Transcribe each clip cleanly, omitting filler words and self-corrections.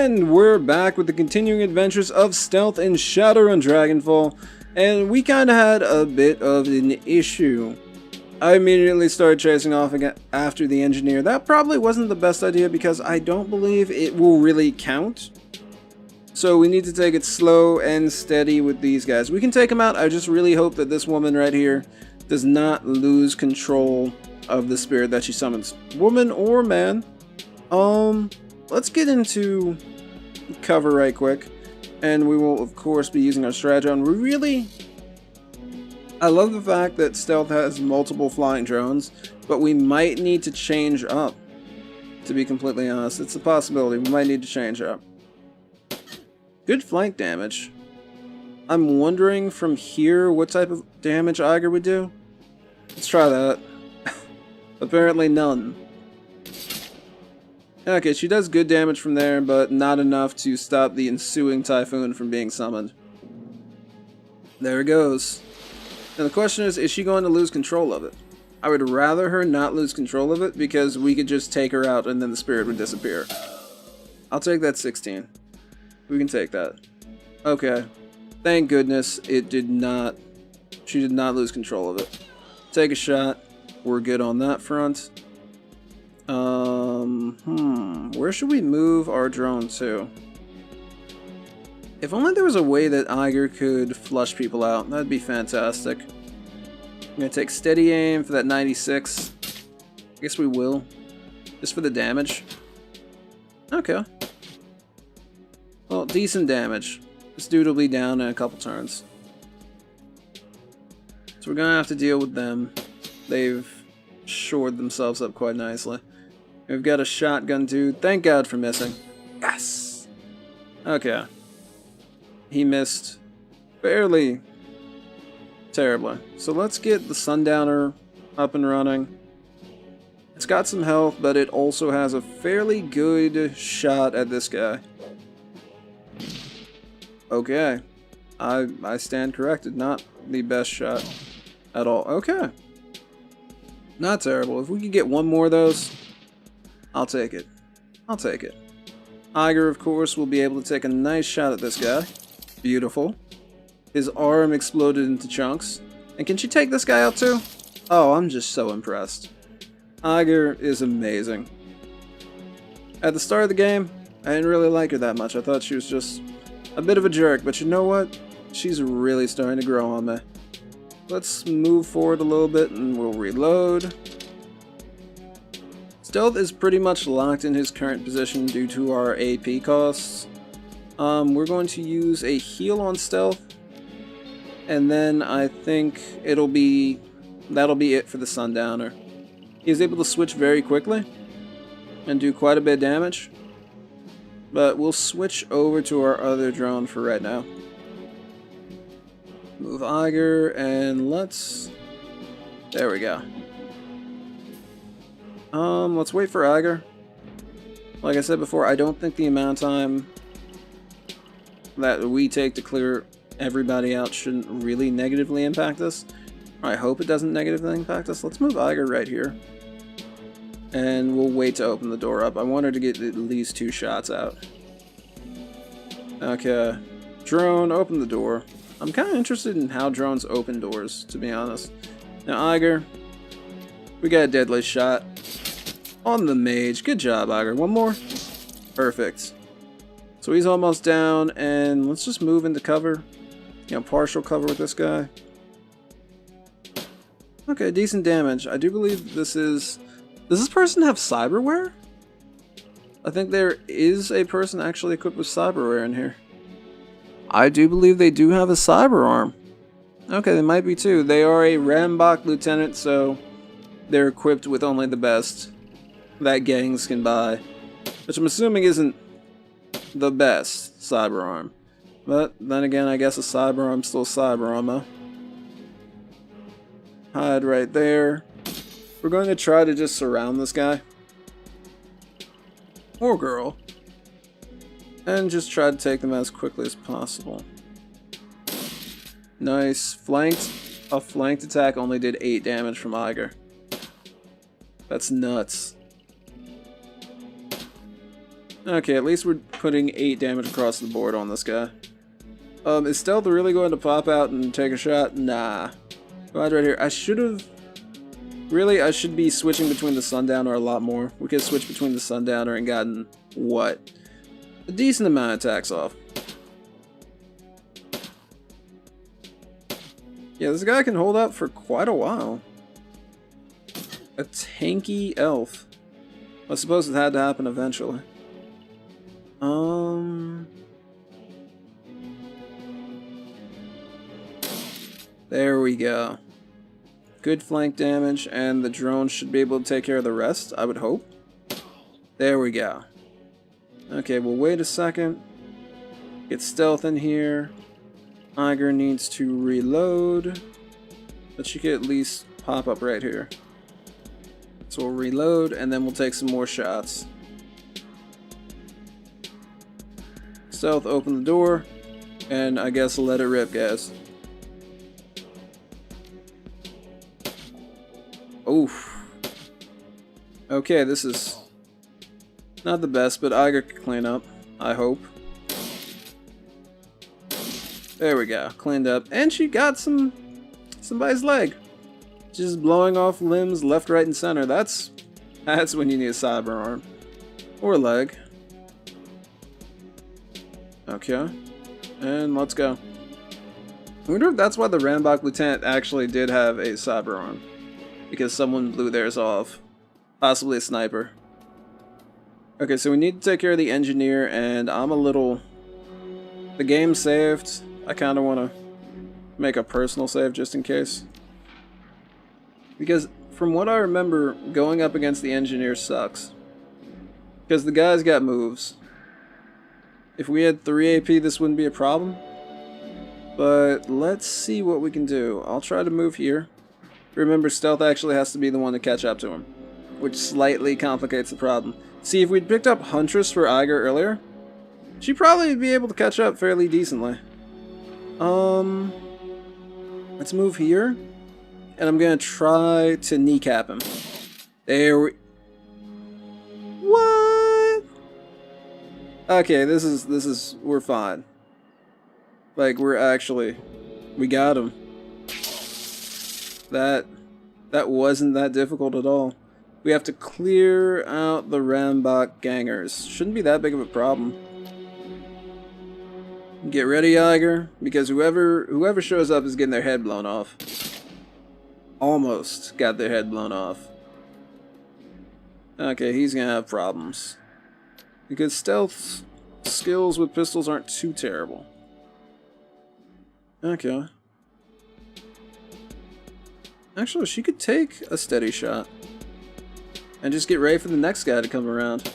And we're back with the continuing adventures of Stealth in Shadowrun Dragonfall, and we kind of had a bit of an issue. I immediately started chasing off again after the engineer. That probably wasn't the best idea because I don't believe it will really count. So we need to take it slow and steady with these guys. We can take them out. I just really hope that this woman right here does not lose control of the spirit that she summons. Woman or man. Let's get into cover right quick. And we will, of course, be using our Shadowrun. I love the fact that Stealth has multiple flying drones, but we might need to change up. To be completely honest, it's a possibility. We might need to change up. Good flank damage. I'm wondering from here what type of damage Iger would do. Let's try that. Apparently none. Okay, she does good damage from there, but not enough to stop the ensuing typhoon from being summoned. There it goes. Now the question is she going to lose control of it? I would rather her not lose control of it because we could just take her out and then the spirit would disappear. I'll take that 16. We can take that. Okay. Thank goodness it did not. She did not lose control of it. Take a shot. We're good on that front. Where should we move our drone to? If only there was a way that Iger could flush people out. That'd be fantastic. I'm gonna take steady aim for that 96. I guess we will. Just for the damage. Okay. Well, decent damage. This dude will be down in a couple turns. So we're gonna have to deal with them. They've shored themselves up quite nicely. We've got a shotgun dude. Thank God for missing. Yes! Okay. He missed fairly terribly. So let's get the Sundowner up and running. It's got some health, but it also has a fairly good shot at this guy. Okay. I stand corrected. Not the best shot at all. Okay. Not terrible. If we could get one more of those, I'll take it. I'll take it. Iger, of course, will be able to take a nice shot at this guy. Beautiful. His arm exploded into chunks. And can she take this guy out too? Oh, I'm just so impressed. Iger is amazing. At the start of the game, I didn't really like her that much. I thought she was just a bit of a jerk. But you know what? She's really starting to grow on me. Let's move forward a little bit and we'll reload. Stealth is pretty much locked in his current position due to our AP costs. We're going to use a heal on Stealth, and then I think that'll be it for the Sundowner. He's able to switch very quickly and do quite a bit of damage, but we'll switch over to our other drone for right now. Move Iger and there we go. Let's wait for Iger. Like I said before, I don't think the amount of time that we take to clear everybody out shouldn't really negatively impact us. I hope it doesn't negatively impact us. Let's move Iger right here. And we'll wait to open the door up. I want her to get at least 2 shots out. Okay. Drone, open the door. I'm kind of interested in how drones open doors, to be honest. Now, Iger, we got a deadly shot on the mage. Good job, Iger. One more. Perfect. So he's almost down, and let's just move into cover. You know, partial cover with this guy. Okay, decent damage. I do believe this is... Does this person have cyberware? I think there is a person actually equipped with cyberware in here. I do believe they do have a cyber arm. Okay, they might be too. They are a Rambach lieutenant, so they're equipped with only the best that gangs can buy. Which I'm assuming isn't the best cyber arm. But then again, I guess a cyber arm's still a cyber arm, though. Hide right there. We're going to try to just surround this guy. Or girl. And just try to take them as quickly as possible. Nice. Flanked. A flanked attack only did 8 damage from Iger. That's nuts. Okay, at least we're putting 8 damage across the board on this guy. Is Stealth really going to pop out and take a shot? Nah. Right here. I should have... Really, I should be switching between the Sundowner a lot more. We could switch between the Sundowner and gotten, what? A decent amount of attacks off. Yeah, this guy can hold out for quite a while. A tanky elf. I suppose it had to happen eventually. There we go. Good flank damage, and the drone should be able to take care of the rest, I would hope. There we go. Okay, we'll wait a second. Get Stealth in here. Iger needs to reload. But she could at least pop up right here. So we'll reload, and then we'll take some more shots. Stealth, open the door, and I guess let it rip, guys. Oof. Okay, this is not the best, but Iger can clean up, I hope. There we go, cleaned up. And she got somebody's leg. Just blowing off limbs left, right, and center. That's when you need a cyber arm. Or leg. Okay. And let's go. I wonder if that's why the Rambach Lieutenant actually did have a cyber arm. Because someone blew theirs off. Possibly a sniper. Okay, so we need to take care of the engineer, and I'm a little... The game saved. I kind of want to make a personal save just in case. Because from what I remember, going up against the engineer sucks. Because the guy's got moves. If we had 3 AP, this wouldn't be a problem. But let's see what we can do. I'll try to move here. Remember, Stealth actually has to be the one to catch up to him, which slightly complicates the problem. See, if we'd picked up Huntress for Iger earlier, she'd probably be able to catch up fairly decently. Let's move here, and I'm gonna try to kneecap him. There we... What? Okay, this is, we're fine. Like, we got him. That wasn't that difficult at all. We have to clear out the Rambach gangers. Shouldn't be that big of a problem. Get ready, Iger, because whoever shows up is getting their head blown off. Almost got their head blown off. Okay, he's gonna have problems. Because Stealth's skills with pistols aren't too terrible. Okay. Actually, she could take a steady shot. And just get ready for the next guy to come around.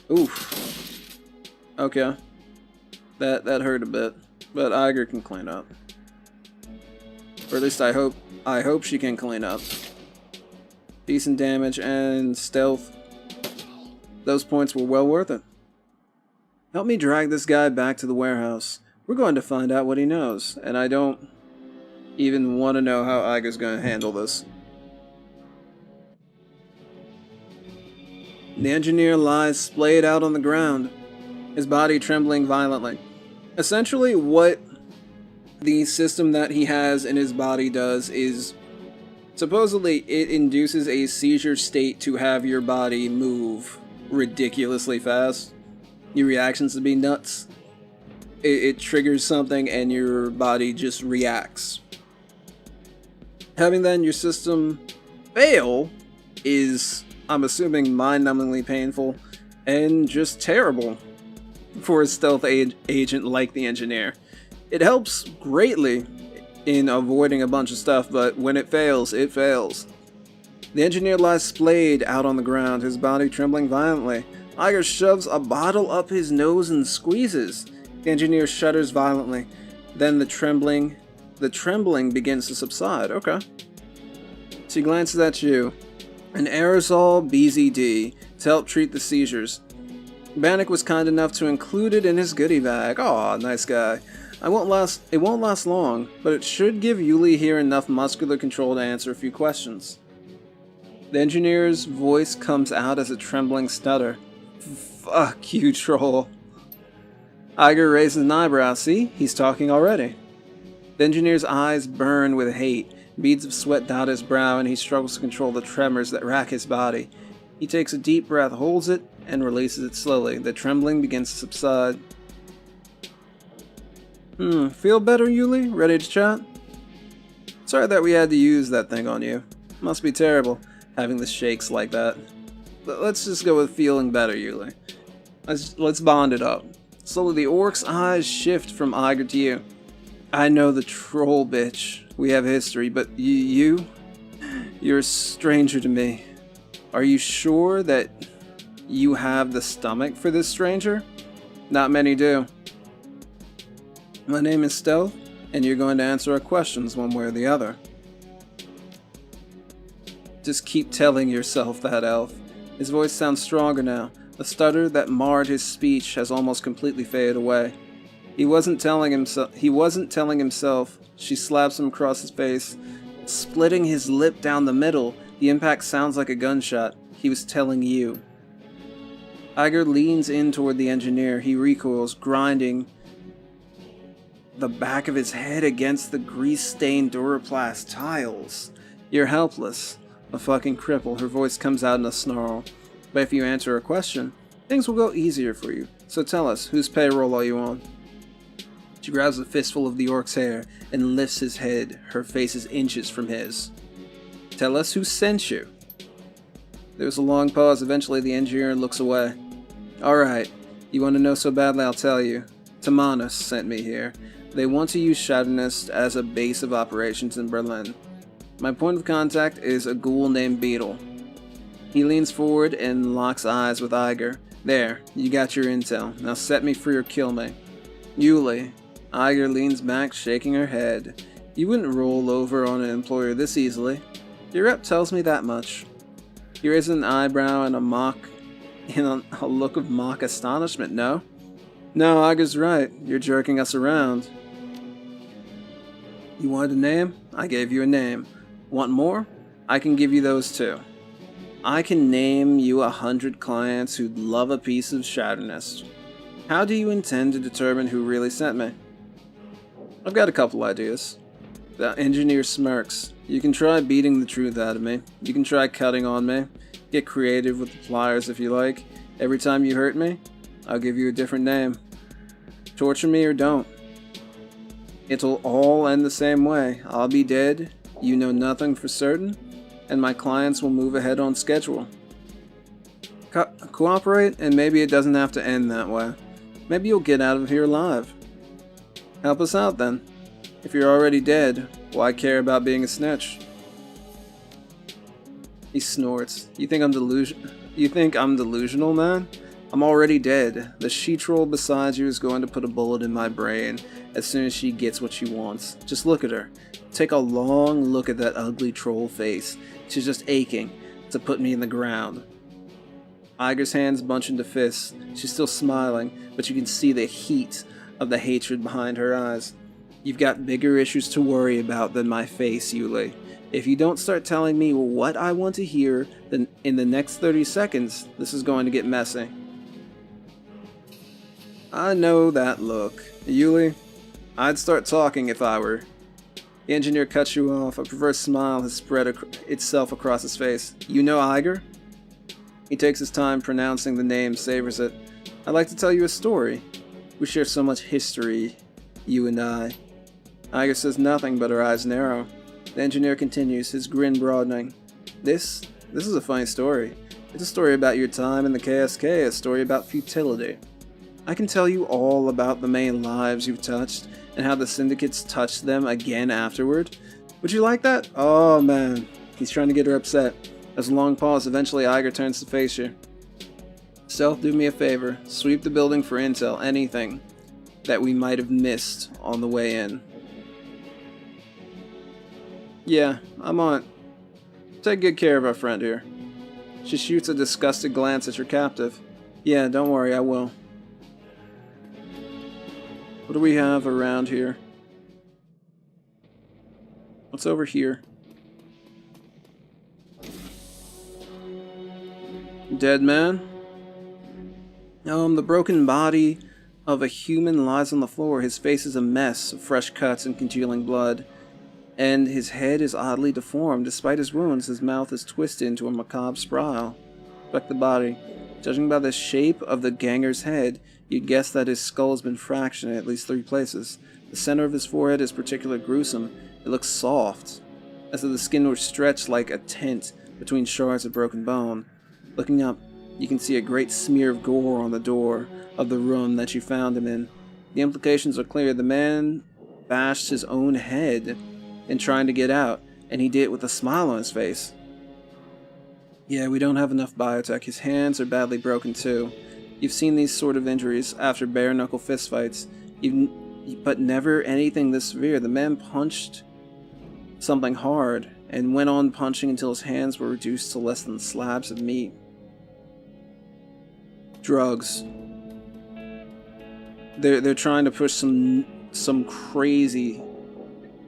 Oof. Okay. That hurt a bit. But Iger can clean up. Or at least I hope she can clean up. Decent damage and stealth. Those points were well worth it. Help me drag this guy back to the warehouse. We're going to find out what he knows. And I don't even want to know how Iger's going to handle this. The engineer lies splayed out on the ground, his body trembling violently. Essentially, what the system that he has in his body does is, supposedly, it induces a seizure state to have your body move ridiculously fast. Your reactions to be nuts. It triggers something and your body just reacts. Having then your system fail is, I'm assuming, mind-numbingly painful and just terrible for a stealth agent like the engineer. It helps greatly in avoiding a bunch of stuff, but when it fails, it fails. The engineer lies splayed out on the ground, his body trembling violently. Iger shoves a bottle up his nose and squeezes. The engineer shudders violently. Then the trembling begins to subside. Okay. She glances at you. An aerosol BZD to help treat the seizures. Bannock was kind enough to include it in his goodie bag. Aw, nice guy. It won't last long, but it should give Yuli here enough muscular control to answer a few questions. The engineer's voice comes out as a trembling stutter. Fuck you, troll. Iger raises an eyebrow. See? He's talking already. The engineer's eyes burn with hate. Beads of sweat dot his brow, and he struggles to control the tremors that rack his body. He takes a deep breath, holds it, and releases it slowly. The trembling begins to subside. Feel better, Yuli? Ready to chat? Sorry that we had to use that thing on you. Must be terrible, having the shakes like that. But let's just go with feeling better, Yuli. Let's bond it up. Slowly, the orc's eyes shift from Iger to you. I know the troll, bitch. We have history, but you're a stranger to me. Are you sure that you have the stomach for this stranger? Not many do. My name is Stealth, and you're going to answer our questions one way or the other. Just keep telling yourself that, Elf. His voice sounds stronger now. The stutter that marred his speech has almost completely faded away. He wasn't telling himself. She slaps him across his face, splitting his lip down the middle. The impact sounds like a gunshot. He was telling you. Iger leans in toward the engineer. He recoils, grinding the back of his head against the grease-stained Duraplast tiles. You're helpless. A fucking cripple. Her voice comes out in a snarl. But if you answer a question, things will go easier for you. So tell us, whose payroll are you on? She grabs a fistful of the orc's hair and lifts his head. Her face is inches from his. Tell us who sent you. There's a long pause. Eventually the engineer looks away. Alright, you want to know so badly, I'll tell you. Tamanus sent me here. They want to use Shadowrun as a base of operations in Berlin. My point of contact is a ghoul named Beetle. He leans forward and locks eyes with Iger. There, you got your intel. Now set me free or kill me. Yuli. Iger leans back, shaking her head. You wouldn't roll over on an employer this easily. Your rep tells me that much. He raises an eyebrow in a look of mock astonishment. No? No, Iger's right. You're jerking us around. You wanted a name? I gave you a name. Want more? I can give you those too. I can name you 100 clients who'd love a piece of Shadowrun. How do you intend to determine who really sent me? I've got a couple ideas. The engineer smirks. You can try beating the truth out of me. You can try cutting on me. Get creative with the pliers if you like. Every time you hurt me, I'll give you a different name. Torture me or don't. It'll all end the same way. I'll be dead, you know nothing for certain, and my clients will move ahead on schedule. Cooperate, and maybe it doesn't have to end that way. Maybe you'll get out of here alive. Help us out then. If you're already dead, why care about being a snitch? He snorts. You think I'm delusional, man? I'm already dead. The she-troll beside you is going to put a bullet in my brain as soon as she gets what she wants. Just look at her. Take a long look at that ugly troll face. She's just aching to put me in the ground. Iger's hands bunch into fists. She's still smiling, but you can see the heat of the hatred behind her eyes. You've got bigger issues to worry about than my face, Yuli. If you don't start telling me what I want to hear, then in the next 30 seconds, this is going to get messy. I know that look. Yuli, I'd start talking if I were. The engineer cuts you off. A perverse smile has spread itself across his face. You know Iger? He takes his time pronouncing the name, savors it. I'd like to tell you a story. We share so much history, you and I. Iger says nothing, but her eyes narrow. The engineer continues, his grin broadening. This is a funny story. It's a story about your time in the KSK, a story about futility. I can tell you all about the many lives you've touched, and how the syndicates touched them again afterward. Would you like that? Oh man, he's trying to get her upset. There's a long pause. Eventually Iger turns to face you. Stealth, do me a favor. Sweep the building for intel, anything that we might have missed on the way in. Yeah, I'm on it. Take good care of our friend here. She shoots a disgusted glance at your captive. Yeah, don't worry, I will. What do we have around here? What's over here? Dead man? The broken body of a human lies on the floor. His face is a mess of fresh cuts and congealing blood, and his head is oddly deformed. Despite his wounds, his mouth is twisted into a macabre smile. Inspect the body. Judging by the shape of the ganger's head, you'd guess that his skull has been fractured in at least 3 places. The center of his forehead is particularly gruesome. It looks soft, as if the skin were stretched like a tent between shards of broken bone. Looking up, you can see a great smear of gore on the door of the room that you found him in. The implications are clear. The man bashed his own head in trying to get out, and he did it with a smile on his face. Yeah, we don't have enough biotech. His hands are badly broken too. You've seen these sort of injuries after bare-knuckle fistfights, but never anything this severe. The man punched something hard and went on punching until his hands were reduced to less than slabs of meat. Drugs. They're trying to push some crazy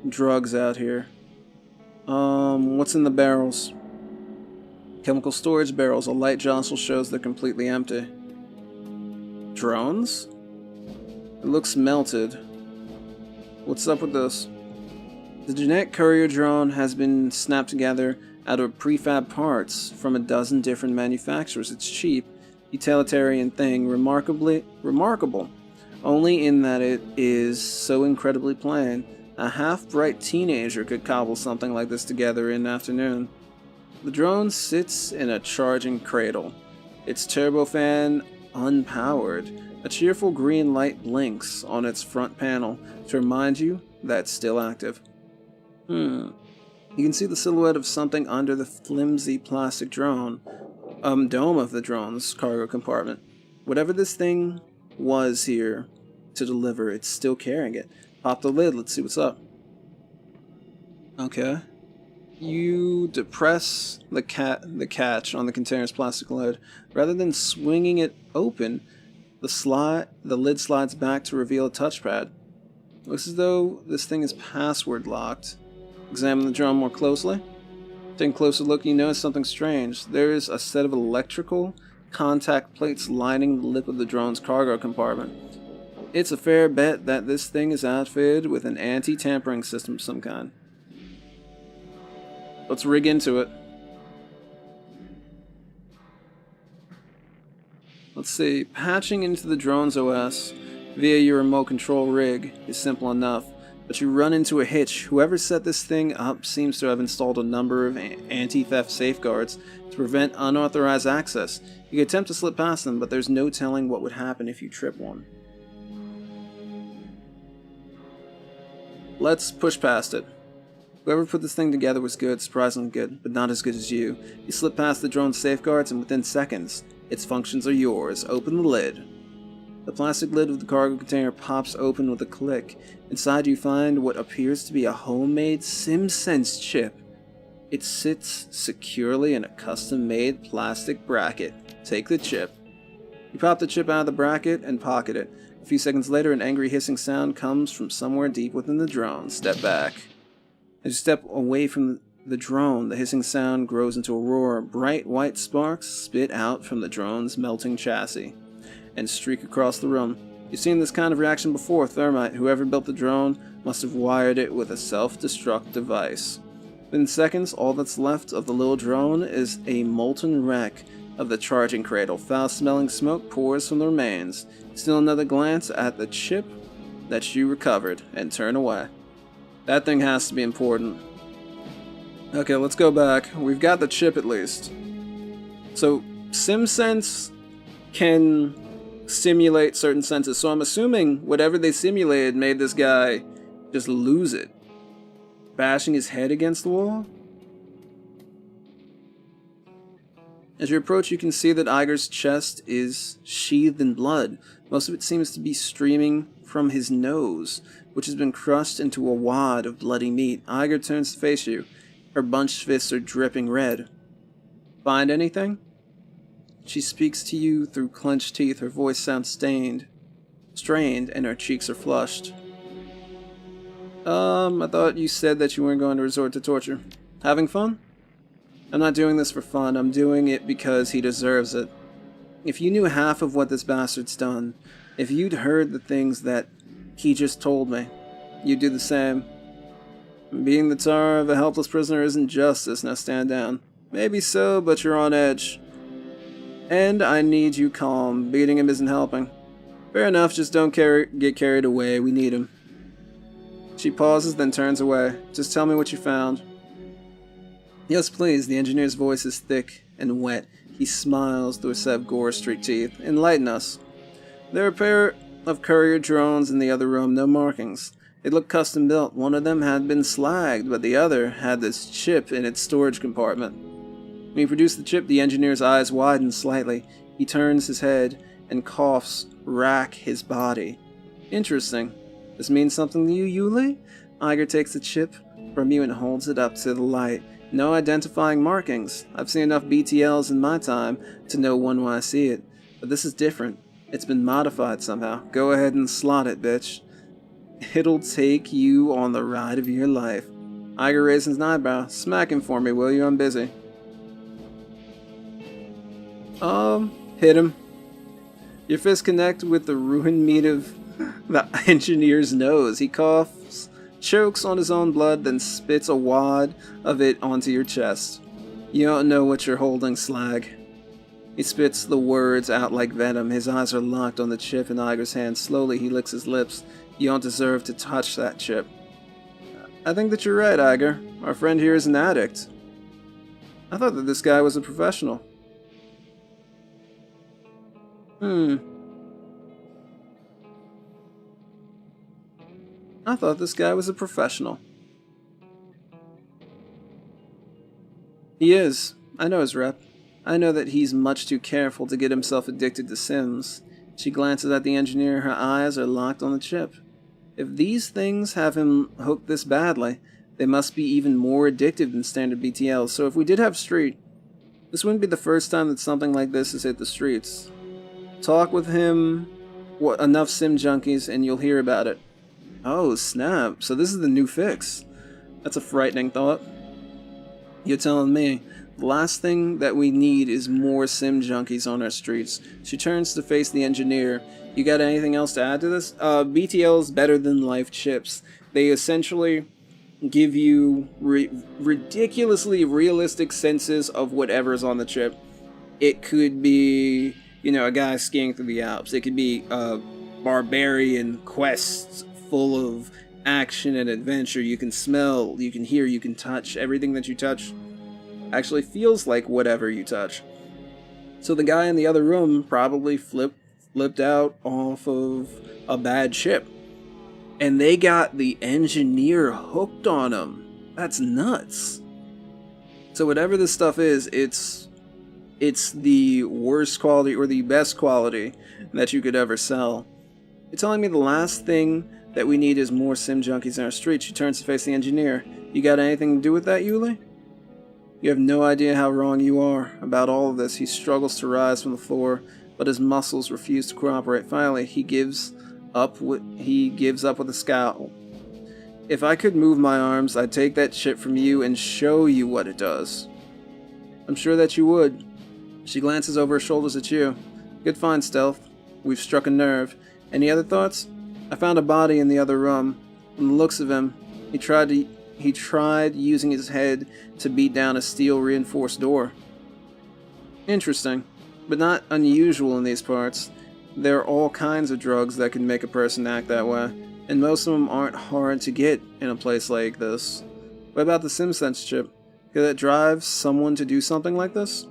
drugs out here. What's in the barrels? Chemical storage barrels. A light jostle shows they're completely empty. Drones? It looks melted. What's up with this? The genetic courier drone has been snapped together out of prefab parts from a dozen different manufacturers. It's cheap, utilitarian thing, remarkable, only in that it is so incredibly plain. A half-bright teenager could cobble something like this together in an afternoon. The drone sits in a charging cradle, its turbofan unpowered. A cheerful green light blinks on its front panel to remind you that it's still active. You can see the silhouette of something under the flimsy plastic dome of the drone's cargo compartment. Whatever this thing was here to deliver, it's still carrying it. Pop the lid, let's see what's up. Okay. You depress the catch on the container's plastic lid. Rather than swinging it open, the lid slides back to reveal a touchpad. Looks as though this thing is password locked. Examine the drone more closely. Taking a closer look, you notice something strange. There is a set of electrical contact plates lining the lip of the drone's cargo compartment. It's a fair bet that this thing is outfitted with an anti-tampering system of some kind. Let's rig into it. Let's see. Patching into the drone's OS via your remote control rig is simple enough, but you run into a hitch. Whoever set this thing up seems to have installed a number of anti-theft safeguards to prevent unauthorized access. You can attempt to slip past them, but there's no telling what would happen if you trip one. Let's push past it. Whoever put this thing together was good, surprisingly good, but not as good as you. You slip past the drone's safeguards, and within seconds, its functions are yours. Open the lid. The plastic lid of the cargo container pops open with a click. Inside you find what appears to be a homemade SimSense chip. It sits securely in a custom-made plastic bracket. Take the chip. You pop the chip out of the bracket and pocket it. A few seconds later, an angry hissing sound comes from somewhere deep within the drone. Step back. As you step away from the drone, the hissing sound grows into a roar. Bright white sparks spit out from the drone's melting chassis and streak across the room. You've seen this kind of reaction before. Thermite. Whoever built the drone must have wired it with a self-destruct device. Within seconds, all that's left of the little drone is a molten wreck of the charging cradle. Foul-smelling smoke pours from the remains. Still another glance at the chip that you recovered and turn away. That thing has to be important. Okay, let's go back. We've got the chip at least. So, SimSense can simulate certain senses. So I'm assuming whatever they simulated made this guy just lose it. Bashing his head against the wall? As you approach, you can see that Iger's chest is sheathed in blood. Most of it seems to be streaming from his nose, which has been crushed into a wad of bloody meat. Iger turns to face you. Her bunched fists are dripping red. Find anything? She speaks to you through clenched teeth. Her voice sounds strained, and her cheeks are flushed. I thought you said that you weren't going to resort to torture. Having fun? I'm not doing this for fun. I'm doing it because he deserves it. If you knew half of what this bastard's done, if you'd heard the things that he just told me, you'd do the same. Being the tar of a helpless prisoner isn't justice, now stand down. Maybe so, but you're on edge. And I need you calm. Beating him isn't helping. Fair enough, just don't get carried away. We need him. She pauses, then turns away. Just tell me what you found. Yes, please. The engineer's voice is thick and wet. He smiles through a set of gore-streaked teeth. Enlighten us. There are a pair of courier drones in the other room, no markings. They look custom-built. One of them had been slagged, but the other had this chip in its storage compartment. When he produced the chip, the engineer's eyes widen slightly. He turns his head, and coughs rack his body. Interesting. This means something to you, Yuli? Iger takes the chip from you and holds it up to the light. No identifying markings. I've seen enough BTLs in my time to know one when I see it. But this is different. It's been modified somehow. Go ahead and slot it, bitch. It'll take you on the ride of your life. Iger raises an eyebrow. Smack him for me, will you? I'm busy. Hit him. Your fist connect with the ruined meat of the engineer's nose. He coughs, chokes on his own blood, then spits a wad of it onto your chest. You don't know what you're holding, slag. He spits the words out like venom. His eyes are locked on the chip in Iger's hand. Slowly, he licks his lips. You don't deserve to touch that chip. I think that you're right, Iger. Our friend here is an addict. I thought that this guy was a professional. I thought this guy was a professional. He is. I know his rep. I know that he's much too careful to get himself addicted to Sims. She glances at the engineer. Her eyes are locked on the chip. If these things have him hooked this badly, they must be even more addictive than standard BTLs. So if we did have Street, this wouldn't be the first time that something like this has hit the streets. Talk with him, enough sim junkies, and you'll hear about it. Oh, snap. So this is the new fix. That's a frightening thought. You're telling me the last thing that we need is more sim junkies on our streets. She turns to face the engineer. You got anything else to add to this? BTL's better than life chips. They essentially give you ridiculously realistic senses of whatever's on the chip. It could be, a guy skiing through the Alps. It could be a barbarian quest full of action and adventure. You can smell, you can hear, you can touch. Everything that you touch actually feels like whatever you touch. So the guy in the other room probably flipped out off of a bad ship. And they got the engineer hooked on him. That's nuts. So whatever this stuff is, it's the worst quality or the best quality that you could ever sell. You're telling me the last thing that we need is more sim junkies in our streets. She turns to face the engineer. You got anything to do with that, Yuli? You have no idea how wrong you are about all of this. He struggles to rise from the floor, but his muscles refuse to cooperate. Finally, he gives up with a scowl. If I could move my arms, I'd take that chip from you and show you what it does. I'm sure that you would. She glances over her shoulders at you. Good find, Stealth. We've struck a nerve. Any other thoughts? I found a body in the other room. From the looks of him, he tried using his head to beat down a steel-reinforced door. Interesting, but not unusual in these parts. There are all kinds of drugs that can make a person act that way, and most of them aren't hard to get in a place like this. What about the SimSense chip? Could that drive someone to do something like this?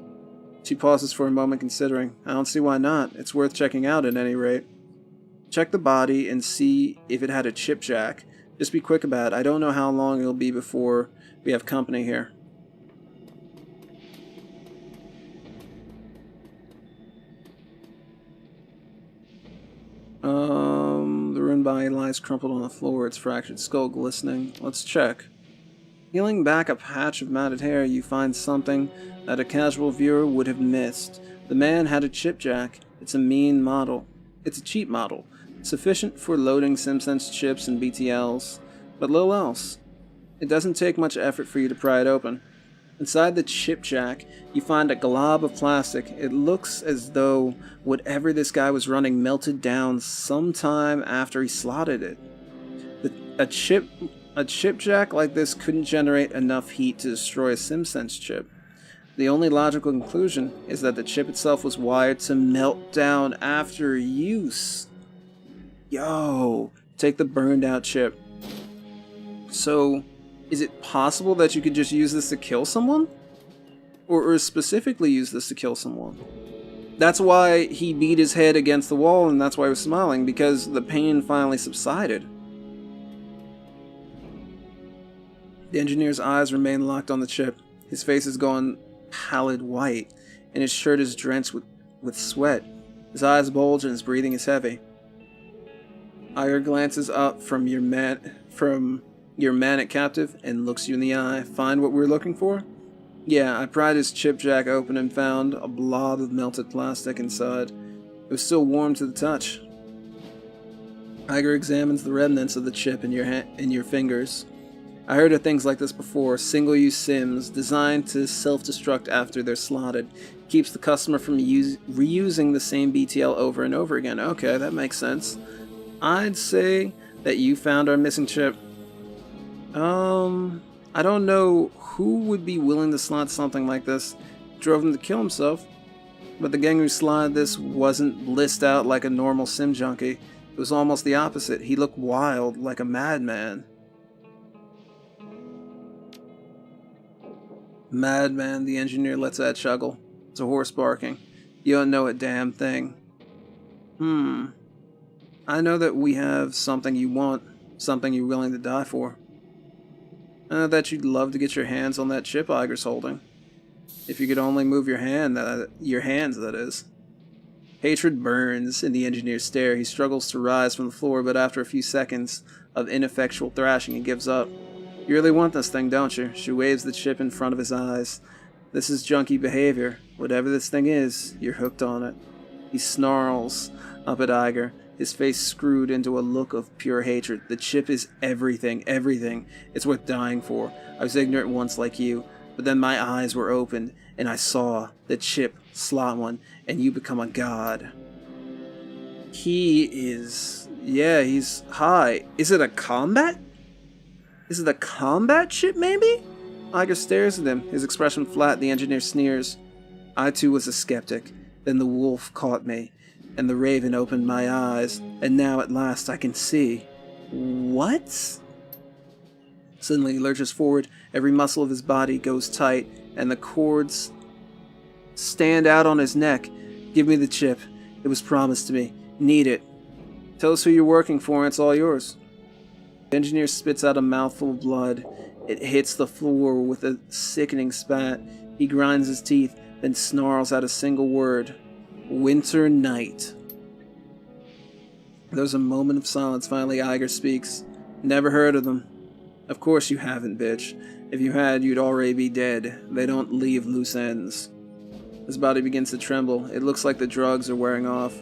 She pauses for a moment, considering. I don't see why not. It's worth checking out at any rate. Check the body and see if it had a chip jack. Just be quick about it. I don't know how long it'll be before we have company here. The ruined body lies crumpled on the floor, its fractured skull glistening. Let's check. Peeling back a patch of matted hair, you find something that a casual viewer would have missed. The man had a chip jack. It's a mean model. It's a cheap model, sufficient for loading SimSense chips and BTLs, but little else. It doesn't take much effort for you to pry it open. Inside the chip jack, you find a glob of plastic. It looks as though whatever this guy was running melted down sometime after he slotted it. A chip jack like this couldn't generate enough heat to destroy a SimSense chip. The only logical conclusion is that the chip itself was wired to melt down after use. Yo, take the burned out chip. So, is it possible that you could just use this to kill someone? Or specifically use this to kill someone? That's why he beat his head against the wall, and that's why he was smiling, because the pain finally subsided. The engineer's eyes remain locked on the chip. His face is going pallid white, and his shirt is drenched with sweat. His eyes bulge and his breathing is heavy. Iyer glances up from your manic captive and looks you in the eye. Find what we're looking for? Yeah, I pried his chip jack open and found a blob of melted plastic inside. It was still warm to the touch. Iger examines the remnants of the chip in your fingers. I heard of things like this before. Single-use sims designed to self-destruct after they're slotted. Keeps the customer from reusing the same BTL over and over again. Okay, that makes sense. I'd say that you found our missing chip. I don't know who would be willing to slot something like this. Drove him to kill himself. But the gang who slotted this wasn't blissed out like a normal sim junkie. It was almost the opposite. He looked wild, like a madman. Madman, the engineer lets that chuckle. It's a horse barking. You don't know a damn thing. I know that we have something you want, something you're willing to die for. I know that you'd love to get your hands on that chip Iger's holding. If you could only move your hands, that is. Hatred burns in the engineer's stare. He struggles to rise from the floor, but after a few seconds of ineffectual thrashing, he gives up. You really want this thing, don't you? She waves the chip in front of his eyes. This is junkie behavior. Whatever this thing is, you're hooked on it. He snarls up at Iger, his face screwed into a look of pure hatred. The chip is everything, everything. It's worth dying for. I was ignorant once like you, but then my eyes were opened, and I saw the chip slot one, and you become a god. He's high. Is it a combat? Is it a combat chip, maybe? Iger stares at him, his expression flat. The engineer sneers. I too was a skeptic. Then the wolf caught me, and the raven opened my eyes, and now at last I can see. What? Suddenly he lurches forward, every muscle of his body goes tight, and the cords stand out on his neck. Give me the chip. It was promised to me. Need it. Tell us who you're working for, and it's all yours. The engineer spits out a mouthful of blood. It hits the floor with a sickening spat. He grinds his teeth, then snarls out a single word. Winter night. There's a moment of silence. Finally, Iger speaks. Never heard of them. Of course you haven't, bitch. If you had, you'd already be dead. They don't leave loose ends. His body begins to tremble. It looks like the drugs are wearing off.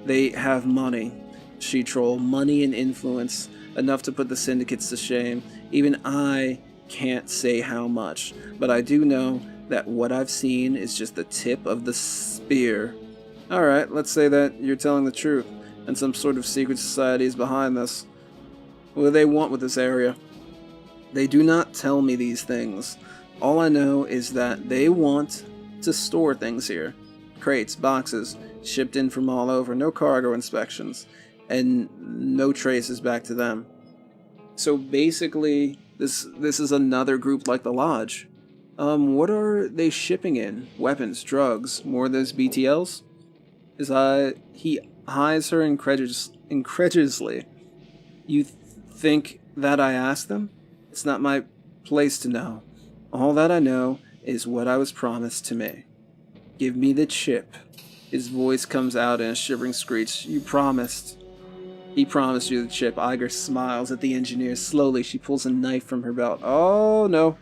They have money. She-troll. Money and influence. Enough to put the syndicates to shame. Even I can't say how much, but I do know that what I've seen is just the tip of the spear. Alright, let's say that you're telling the truth, and some sort of secret society is behind this. What do they want with this area? They do not tell me these things. All I know is that they want to store things here. Crates, boxes, shipped in from all over, no cargo inspections, and no traces back to them. So basically, this is another group like the Lodge. What are they shipping in? Weapons, drugs, more of those BTLs? He eyes her incredulously. You think that I asked them? It's not my place to know. All that I know is what I was promised to me. Give me the chip. His voice comes out in a shivering screech. You promised. He promised you the chip. Iger smiles at the engineer. Slowly, she pulls a knife from her belt. Oh, no.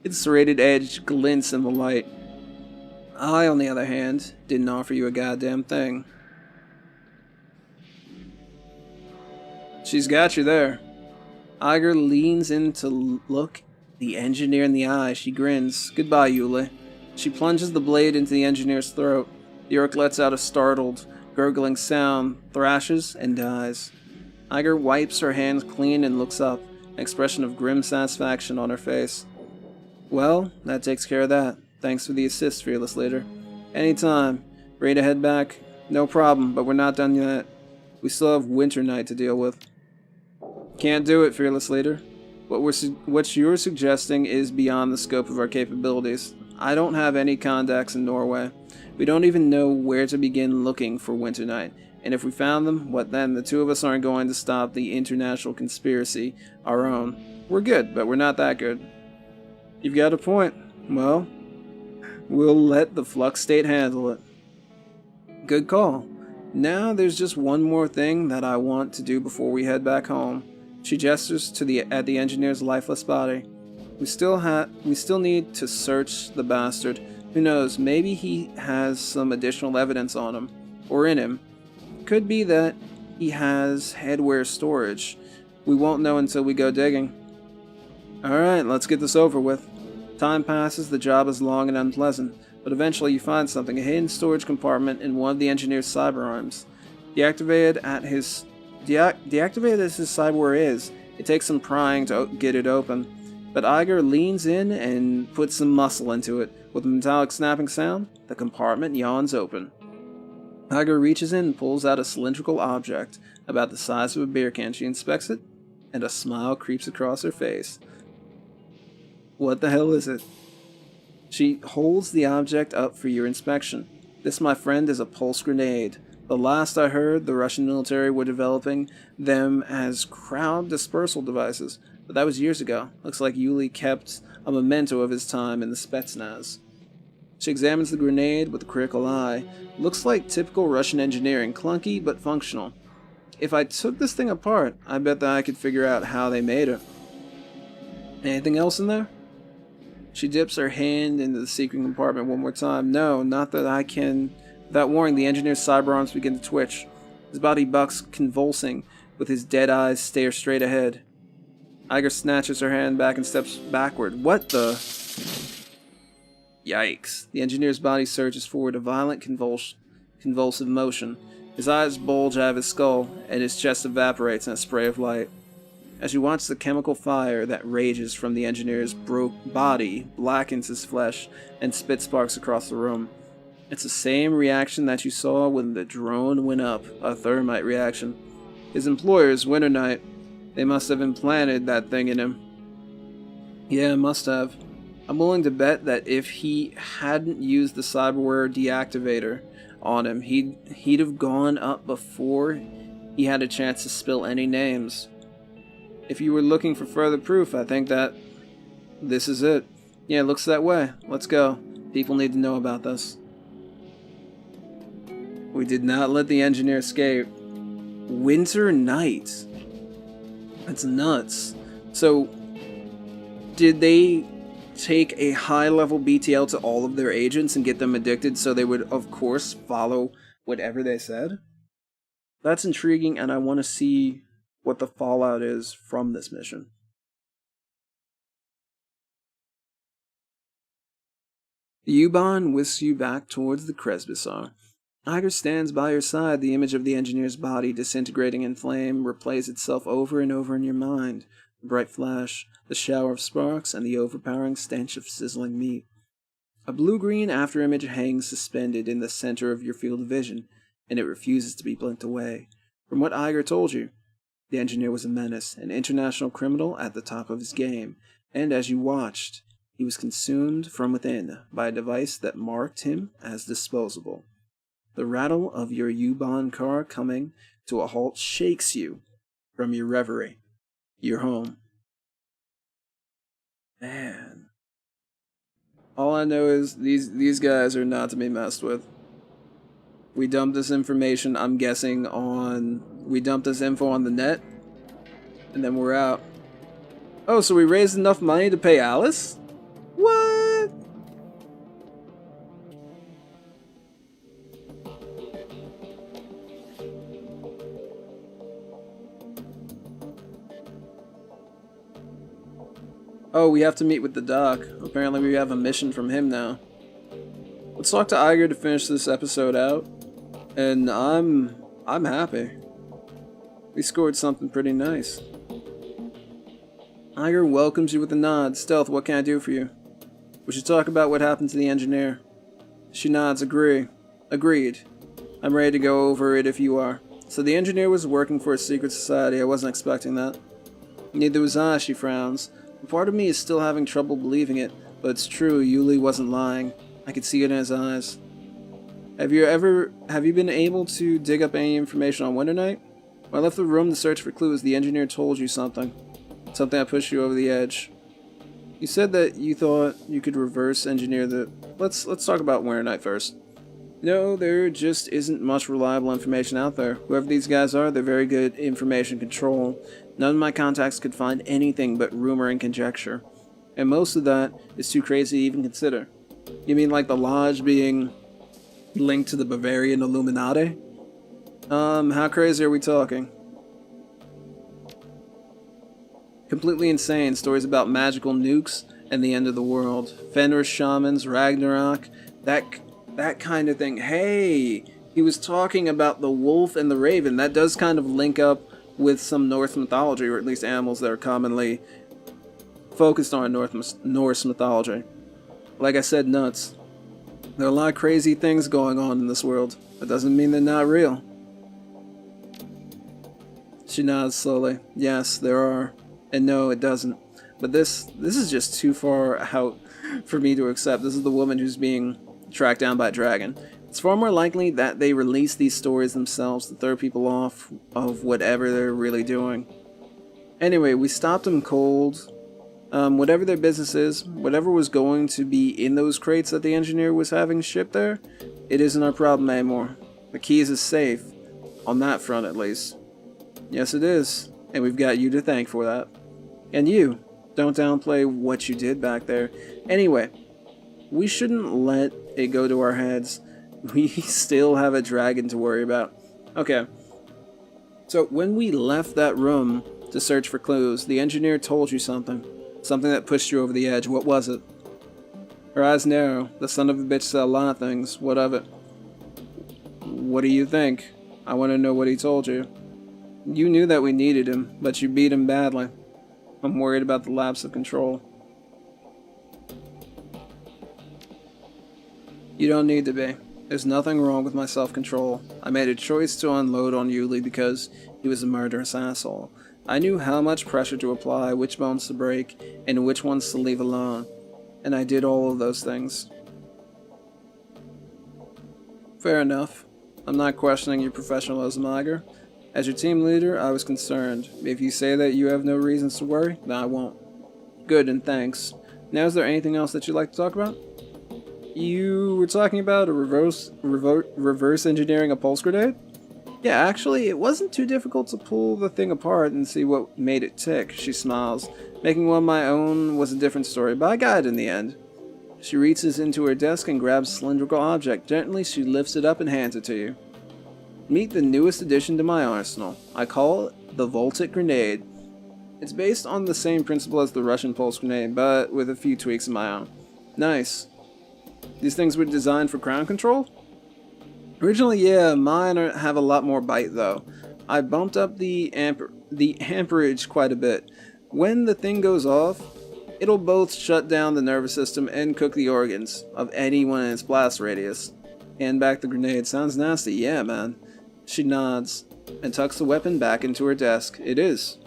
Its serrated edge glints in the light. I, on the other hand, didn't offer you a goddamn thing. She's got you there. Iger leans in to look The engineer in the eye, she grins. Goodbye, Yuli. She plunges the blade into the engineer's throat. The orc lets out a startled, gurgling sound, thrashes, and dies. Iger wipes her hands clean and looks up, an expression of grim satisfaction on her face. Well, that takes care of that. Thanks for the assist, Fearless Leader. Anytime. Ready to head back? No problem, but we're not done yet. We still have Winter Night to deal with. Can't do it, Fearless Leader. What you're suggesting is beyond the scope of our capabilities. I don't have any contacts in Norway. We don't even know where to begin looking for Winter Night. And if we found them, what then? The two of us aren't going to stop the international conspiracy, our own. We're good, but we're not that good. You've got a point. Well, we'll let the Flux State handle it. Good call. Now there's just one more thing that I want to do before we head back home. She gestures at the engineer's lifeless body. We still need to search the bastard. Who knows, maybe he has some additional evidence on him, or in him. Could be that he has headwear storage. We won't know until we go digging. Alright, let's get this over with. Time passes, the job is long and unpleasant, but eventually you find something, a hidden storage compartment in one of the engineer's cyberarms. Deactivated as his cyberware is, it takes some prying to get it open, but Iger leans in and puts some muscle into it. With a metallic snapping sound, the compartment yawns open. Iger reaches in and pulls out a cylindrical object about the size of a beer can. She inspects it, and a smile creeps across her face. What the hell is it? She holds the object up for your inspection. This, my friend, is a pulse grenade. The last I heard, the Russian military were developing them as crowd dispersal devices, but that was years ago. Looks like Yuli kept a memento of his time in the Spetsnaz. She examines the grenade with a critical eye. Looks like typical Russian engineering, clunky but functional. If I took this thing apart, I bet that I could figure out how they made it. Anything else in there? She dips her hand into the secret compartment one more time. No, not that I can. Without warning, the engineer's cyberarms begin to twitch. His body bucks, convulsing, with his dead eyes stare straight ahead. Iger snatches her hand back and steps backward. What the? Yikes. The engineer's body surges forward, a violent convulsive motion. His eyes bulge out of his skull, and his chest evaporates in a spray of light. As you watch the chemical fire that rages from the engineer's body blackens his flesh and spit sparks across the room. It's the same reaction that you saw when the drone went up, a thermite reaction. His employers, Winter Night, they must have implanted that thing in him. Yeah, must have. I'm willing to bet that if he hadn't used the cyberware deactivator on him, he'd have gone up before he had a chance to spill any names. If you were looking for further proof, I think that this is it. Yeah, it looks that way. Let's go. People need to know about this. We did not let the engineer escape. Winter Night. That's nuts. So, did they take a high-level BTL to all of their agents and get them addicted so they would, of course, follow whatever they said? That's intriguing, and I want to see what the fallout is from this mission. The U-Bahn whisks you back towards the Kresbisar. Iger stands by your side. The image of the engineer's body disintegrating in flame replays itself over and over in your mind. The bright flash, the shower of sparks, and the overpowering stench of sizzling meat. A blue-green afterimage hangs suspended in the center of your field of vision, and it refuses to be blinked away. From what Iger told you, the engineer was a menace, an international criminal at the top of his game, and as you watched, he was consumed from within by a device that marked him as disposable. The rattle of your U-Bahn car coming to a halt shakes you from your reverie. You're home. Man. All I know is these guys are not to be messed with. We dumped this information, I'm guessing, we dumped this info on the net, and then we're out. Oh, so we raised enough money to pay Alice? What? Oh, we have to meet with the doc. Apparently we have a mission from him now. Let's talk to Iger to finish this episode out. And I'm happy. We scored something pretty nice. Iger welcomes you with a nod. Stealth, what can I do for you? We should talk about what happened to the engineer. She nods, Agreed. I'm ready to go over it if you are. So the engineer was working for a secret society. I wasn't expecting that. Neither was I, she frowns. Part of me is still having trouble believing it, but it's true, Yuli wasn't lying. I could see it in his eyes. Have you been able to dig up any information on Winter Night? When I left the room to search for clues, the engineer told you something. Something that pushed you over the edge. You said that you thought you could reverse engineer the... Let's talk about Winter Night first. No, there just isn't much reliable information out there. Whoever these guys are, they're very good at information control. None of my contacts could find anything but rumor and conjecture. And most of that is too crazy to even consider. You mean like the Lodge being linked to the Bavarian Illuminati? How crazy are we talking? Completely insane. Stories about magical nukes and the end of the world. Fenris shamans, Ragnarok, that kind of thing. Hey, he was talking about the wolf and the raven. That does kind of link up with some Norse mythology, or at least animals that are commonly focused on Norse mythology. Like I said, nuts. There are a lot of crazy things going on in this world. That doesn't mean they're not real. She nods slowly. Yes, there are. And no, it doesn't. But this is just too far out for me to accept. This is the woman who's being tracked down by a dragon. It's far more likely that they release these stories themselves to throw people off of whatever they're really doing. Anyway, we stopped them cold. Whatever their business is, whatever was going to be in those crates that the engineer was having shipped there, it isn't our problem anymore. The keys is safe. On that front, at least. Yes, it is. And we've got you to thank for that. And you. Don't downplay what you did back there. Anyway, we shouldn't let it go to our heads. We still have a dragon to worry about. Okay. So when we left that room to search for clues, the engineer told you something. Something that pushed you over the edge. What was it? Her eyes narrow. The son of a bitch said a lot of things. What of it? What do you think? I want to know what he told you. You knew that we needed him, but you beat him badly. I'm worried about the lapse of control. You don't need to be. There's nothing wrong with my self-control. I made a choice to unload on Yuli because he was a murderous asshole. I knew how much pressure to apply, which bones to break, and which ones to leave alone. And I did all of those things. Fair enough. I'm not questioning your professionalism, Iger. As your team leader, I was concerned. If you say that you have no reasons to worry, then I won't. Good, and thanks. Now, is there anything else that you'd like to talk about? You were talking about a reverse engineering a pulse grenade? Yeah, actually, it wasn't too difficult to pull the thing apart and see what made it tick, she smiles. Making one of my own was a different story, but I got it in the end. She reaches into her desk and grabs a cylindrical object. Gently, she lifts it up and hands it to you. Meet the newest addition to my arsenal. I call it the Voltic Grenade. It's based on the same principle as the Russian pulse grenade, but with a few tweaks of my own. Nice. These things were designed for ground control? Originally, yeah, mine have a lot more bite though. I bumped up the amperage quite a bit. When the thing goes off, it'll both shut down the nervous system and cook the organs of anyone in its blast radius. Hand back the grenade. Sounds nasty, yeah, man. She nods and tucks the weapon back into her desk. It is.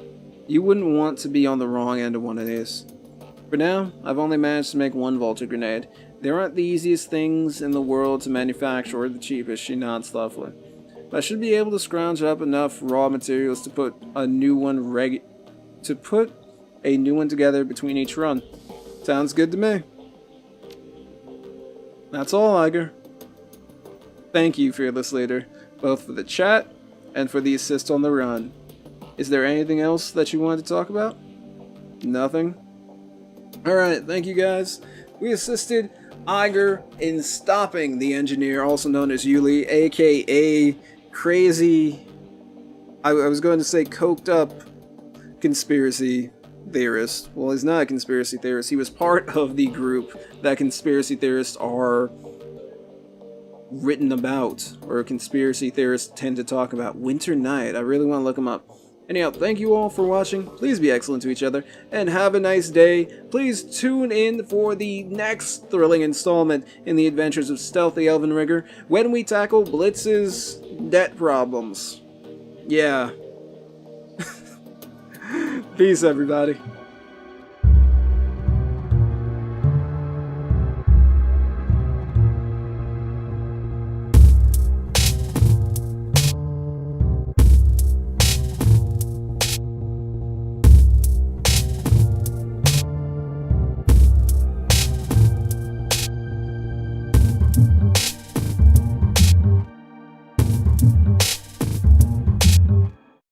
You wouldn't want to be on the wrong end of one of these. For now, I've only managed to make one Voltic grenade. They aren't the easiest things in the world to manufacture or the cheapest, she nods thoughtfully. But I should be able to scrounge up enough raw materials to put a new one together between each run. Sounds good to me. That's all, Iger. Thank you, Fearless Leader, both for the chat and for the assist on the run. Is there anything else that you wanted to talk about? Nothing? Alright, thank you guys. We assisted Iger in stopping the engineer, also known as Yuli, aka crazy, I was going to say coked up conspiracy theorist. Well, he's not a conspiracy theorist. He was part of the group that conspiracy theorists are written about, or conspiracy theorists tend to talk about. Winter Night. I really want to look him up. Anyhow, thank you all for watching. Please be excellent to each other, and have a nice day. Please tune in for the next thrilling installment in the adventures of Stealthy Elven Rigger, when we tackle Blitz's debt problems. Yeah. Peace, everybody.